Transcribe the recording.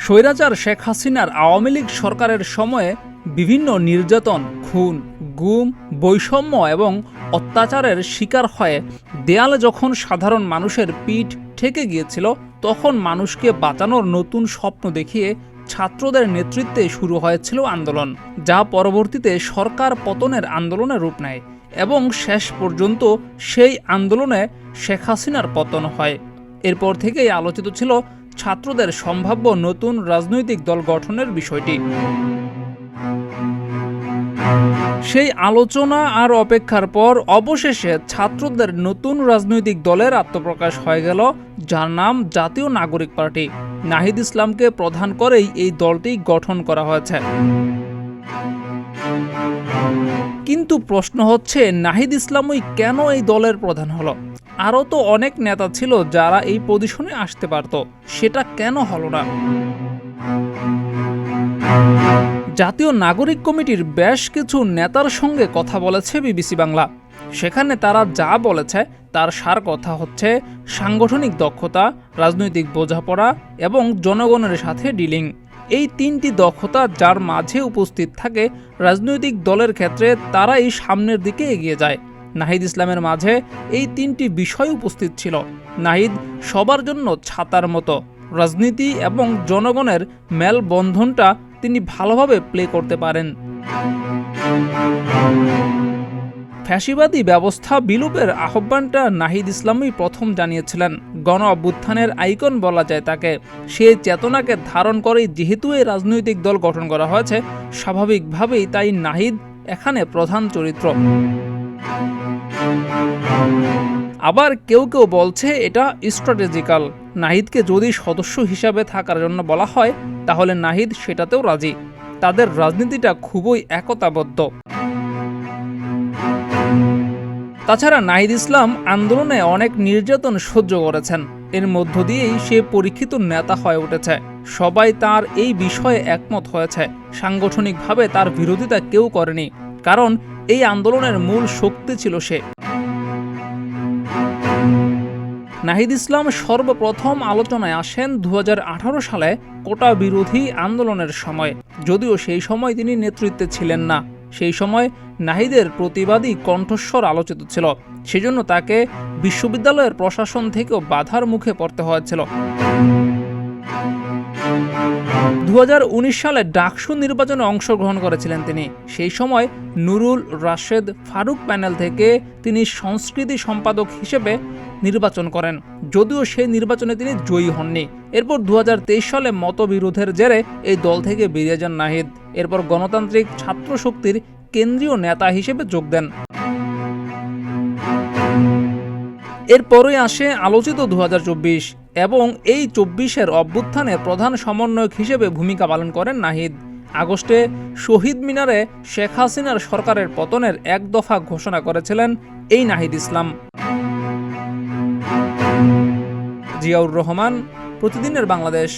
স্বৈরাচার শেখ হাসিনার আওয়ামী লীগ সরকারের সময়ে বিভিন্ন নির্যাতন, খুন, গুম, বৈষম্য এবং অত্যাচারের শিকার হয়ে দেয়ালে যখন সাধারণ মানুষের পিঠ ঠেকে গিয়েছিল, তখন মানুষকে বাঁচানোর নতুন স্বপ্ন দেখিয়ে ছাত্রদের নেতৃত্বে শুরু হয়েছিল আন্দোলন, যা পরবর্তীতে সরকার পতনের আন্দোলনে রূপ নেয় এবং শেষ পর্যন্ত সেই আন্দোলনে শেখ হাসিনার পতন হয়। এরপর থেকেই আলোচিত ছিল ছাত্রদের সম্ভাব্য নতুন রাজনৈতিক দল গঠনের বিষয়টি। সেই আলোচনা আর অপেক্ষার পর অবশেষে ছাত্রদের নতুন রাজনৈতিক দলের আত্মপ্রকাশ হয়ে গেল, যার নাম জাতীয় নাগরিক পার্টি। নাহিদ ইসলামকে প্রধান করেই এই দলটি গঠন করা হয়েছে। কিন্তু প্রশ্ন হচ্ছে, নাহিদ ইসলামই কেন এই দলের প্রধান হলো? আরও তো অনেক নেতা ছিল যারা এই পজিশনে আসতে পারত, সেটা কেন হলো না? জাতীয় নাগরিক কমিটির বেশ কিছু নেতার সঙ্গে কথা বলেছে বিবিসি বাংলা। সেখানে তারা যা বলেছে তার সার কথা হচ্ছে সাংগঠনিক দক্ষতা, রাজনৈতিক বোঝাপড়া এবং জনগণের সাথে ডিলিং। এই তিনটি দক্ষতা যার মাঝে উপস্থিত থাকে, রাজনৈতিক দলের ক্ষেত্রে তারাই সামনের দিকে এগিয়ে যায়। নাহিদ ইসলামের মাঝে এই তিনটি বিষয় উপস্থিত ছিল। নাহিদ সবার জন্য ছাতার মতো, রাজনীতি এবং জনগণের মেলবন্ধনটা তিনি ভালোভাবে প্লে করতে পারেন। ফ্যাসিবাদী ব্যবস্থা বিলোপের আহ্বানটা নাহিদ ইসলামই প্রথম জানিয়েছিলেন। গণ অভ্যুত্থানের আইকন বলা যায় তাকে। সেই চেতনাকে ধারণ করেই যেহেতু এই রাজনৈতিক দল গঠন করা হয়েছে, স্বাভাবিকভাবেই তাই নাহিদ এখানে প্রধান চরিত্র। আবার কেউ কেউ বলছে এটা স্ট্র্যাটেজিক্যাল। নাহিদকে যদি সদস্য হিসাবে থাকার জন্য বলা হয়, তাহলে নাহিদ সেটাতেও রাজি। তাদের রাজনীতিটা খুবই একতাবদ্ধ। তাছাড়া নাহিদ ইসলাম আন্দোলনে অনেক নির্যাতন সহ্য করেছেন, এর মধ্য দিয়েই সে পরীক্ষিত নেতা হয়ে উঠেছে। সবাই তার এই বিষয়ে একমত হয়েছে। সাংগঠনিকভাবে তার বিরোধিতা কেউ করেনি, কারণ এই আন্দোলনের মূল শক্তি ছিল সে। নাহিদ ইসলাম সর্বপ্রথম আলোচনায় আসেন 2018 সালে কোটা বিরোধী আন্দোলনের সময়। যদিও সেই সময় তিনি নেতৃত্বে ছিলেন না, সেই সময় নাহিদের প্রতিবাদী কণ্ঠস্বর আলোচিত ছিল। সেজন্য তাকে বিশ্ববিদ্যালয়ের প্রশাসন থেকেও বাধার মুখে পড়তে হয়েছিল। 2019 সালে ডাকসু নির্বাচনে অংশগ্রহণ করেছিলেন তিনি। সেই সময় নুরুল রাশেদ ফারুক প্যানেল থেকে তিনি সংস্কৃতি সম্পাদক হিসেবে নির্বাচন করেন, যদিও সেই নির্বাচনে তিনি জয়ী হননি। এরপর 2023 সালে মতবিরোধের জেরে এই দল থেকে বেরিয়ে যান নাহিদ। এরপর গণতান্ত্রিক ছাত্র শক্তির কেন্দ্রীয় নেতা হিসেবে যোগ দেন। এরপরই আসে আলোচিত 2024 এবং এই 24-এর অভ্যুত্থানে প্রধান সমন্বয়ক হিসেবে ভূমিকা পালন করেন নাহিদ। আগস্টে শহীদ মিনারে শেখ হাসিনার সরকারের পতনের এক দফা ঘোষণা করেছিলেন এই নাহিদ ইসলাম। জিয়াউর রহমান, প্রতিদিনের বাংলাদেশ।